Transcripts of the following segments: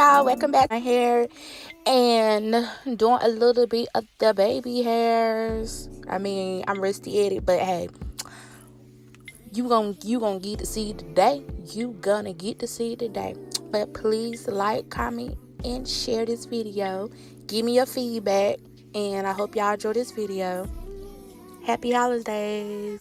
y'all, welcome back. My hair and doing a little bit of the baby hairs. I mean, I'm rusty at it, but hey, you gonna get to see it today. You gonna get to see it today. But please like, comment, and share this video. Give me your feedback, and I hope y'all enjoy this video. Happy holidays.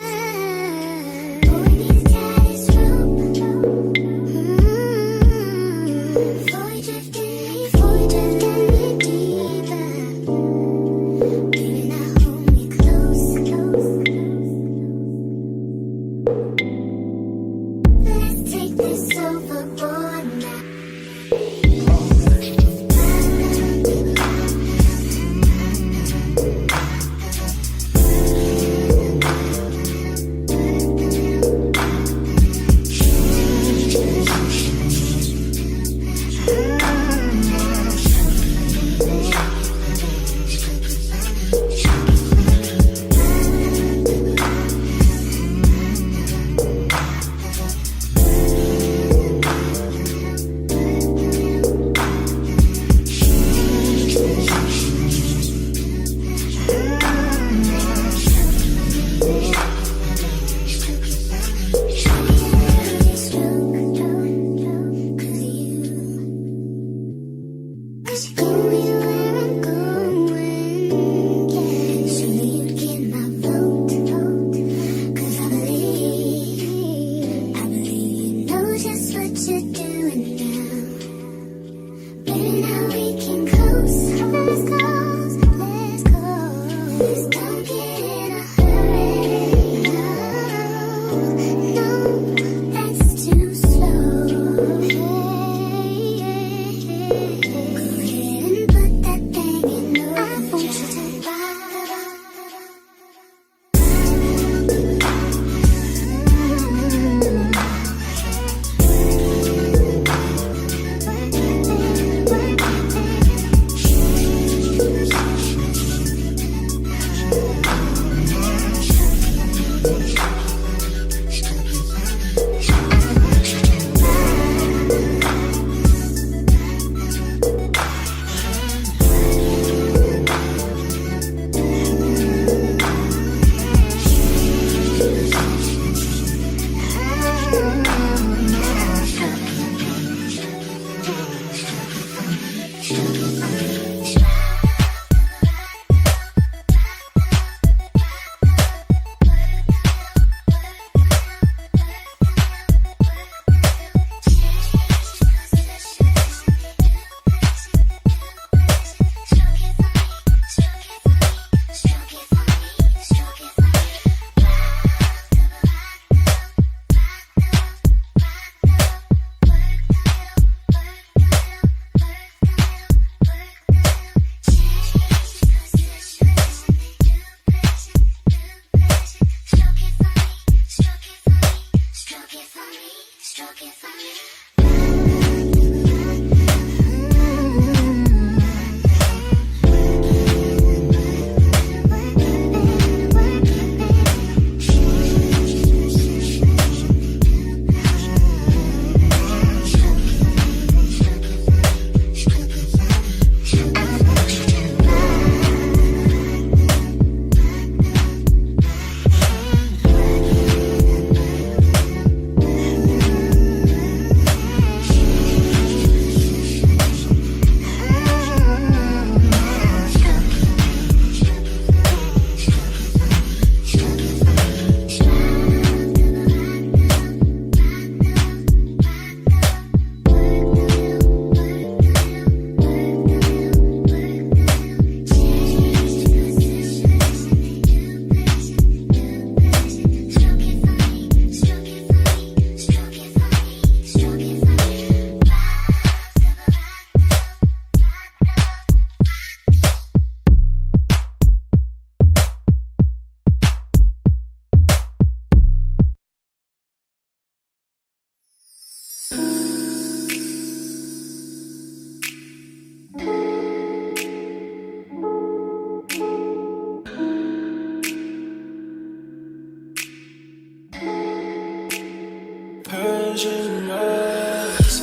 Persian eyes,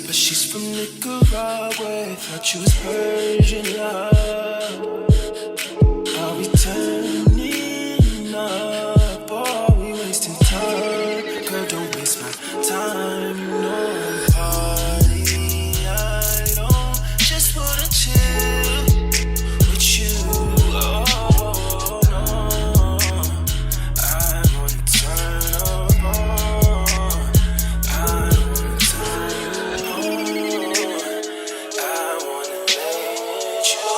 but she's from from Nicaragua. Thought you was Persian love. Are we turning up or are we wasting time? Girl, don't waste my time. No party. I don't just wanna chill with you. Oh no, I wanna turn up on. I wanna turn you on. I wanna let you.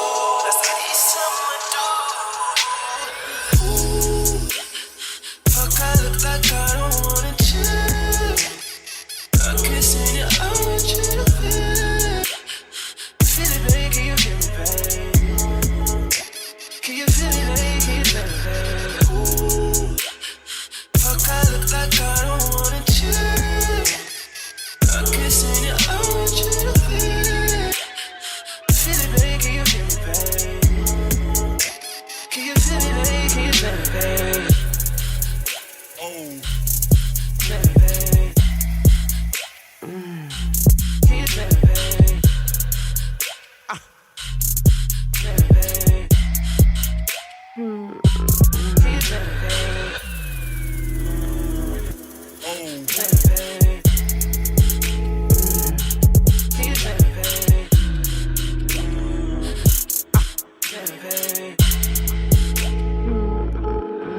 That's how these summer do. Ooh, fuck, I look like I don't wanna chill. I'm kissing you, I want you to feel. Feel it, baby, can you feel me, babe? Can you feel me, babe? Can you feel me, babe? Ooh, fuck, I look like I don't wanna chill. I'm kissing you, I want you to feel. Feel it, babe, can you feel me, babe? Can you feel me, babe? Can you feel me, babe? Oh, feel me, babe. Can you feel me, babe? Feel me, babe. Can you feel me, babe? Oh, feel me, babe. Can you feel me, babe? Feel me, babe.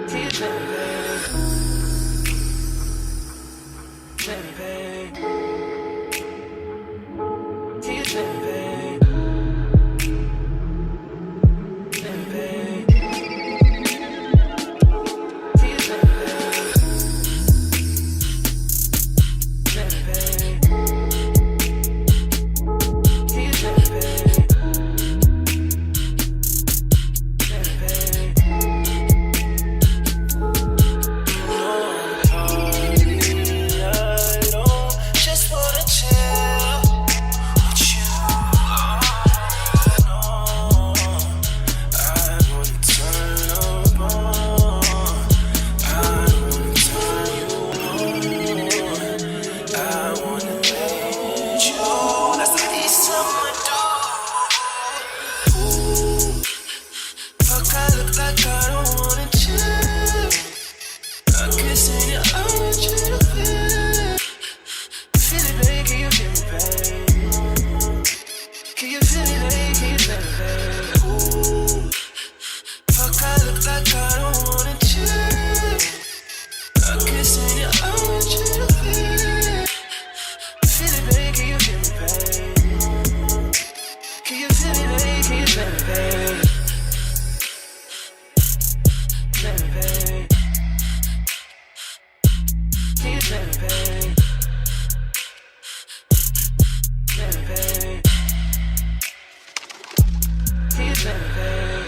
Can you feel me, babe? Feel me, babe. Can you feel me, babe? Feel me, babe. Can you feel me, babe? Feel me, babe. Can you feel me, babe? Feel me, babe. No party, I don't just wanna chill with you. Oh no, I wanna turn up on. I wanna turn you on. I wanna let you. That's how these summer do. Ooh, fuck, I look like I don't wanna chill. I'm kissing you, I want you to feel. Feel it, babe, can you feel me, babe? Can you feel me, babe? Can you feel me, babe? Ooh, fuck, I look like I don't wanna chill. I'm kissing you, I want you to feel. Feel it, babe, can you feel me, babe? Can you feel me, babe? Can you feel me, babe? Feel me, babe. Can you feel me, babe? Feel me, babe. Can you feel me, babe?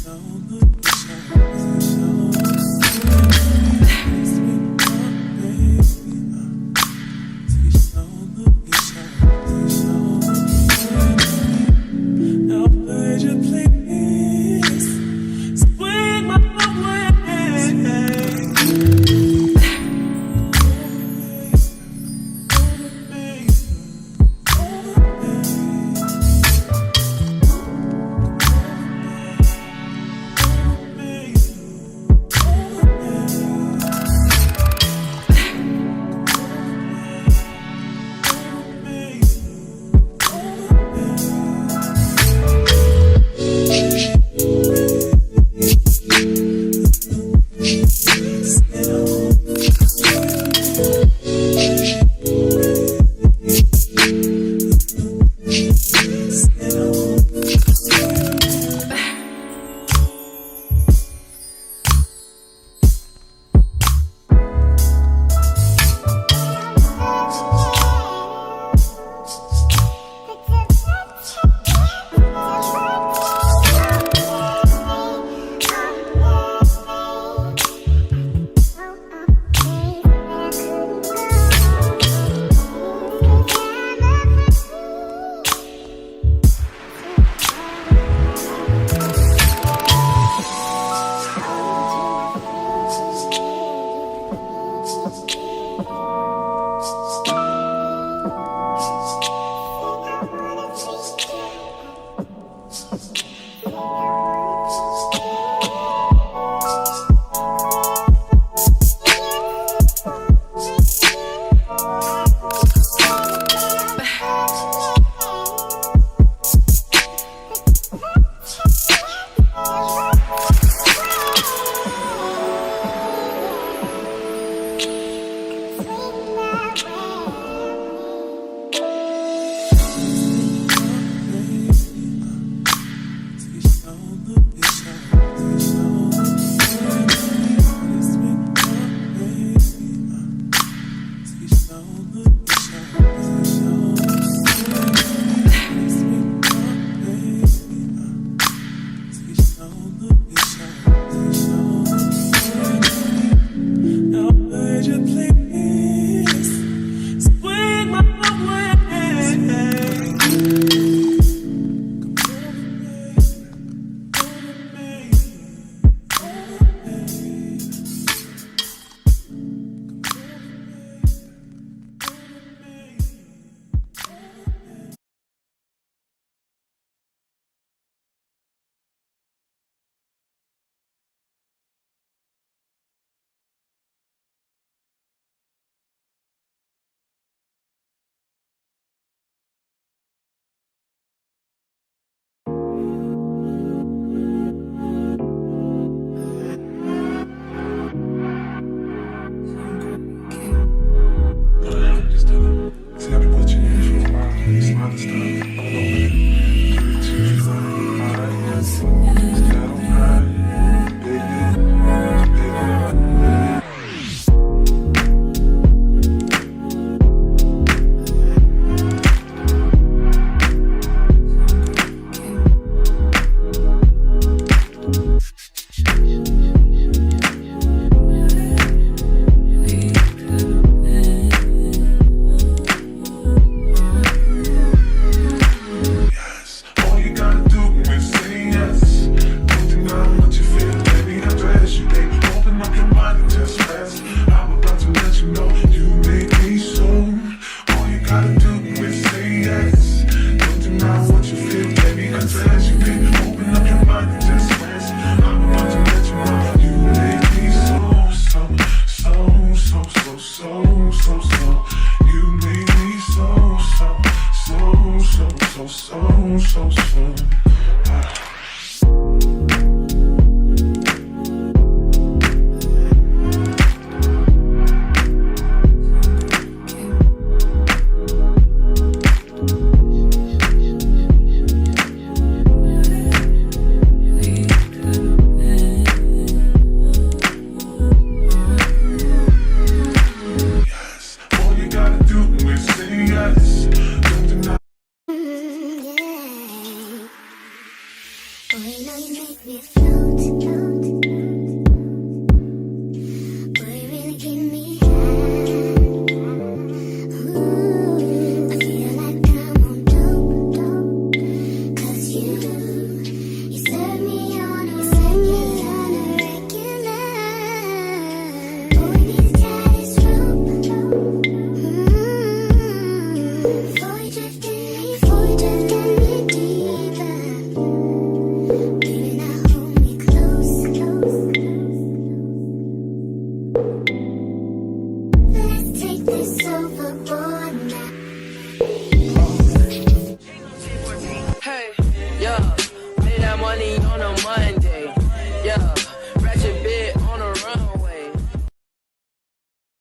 so good, so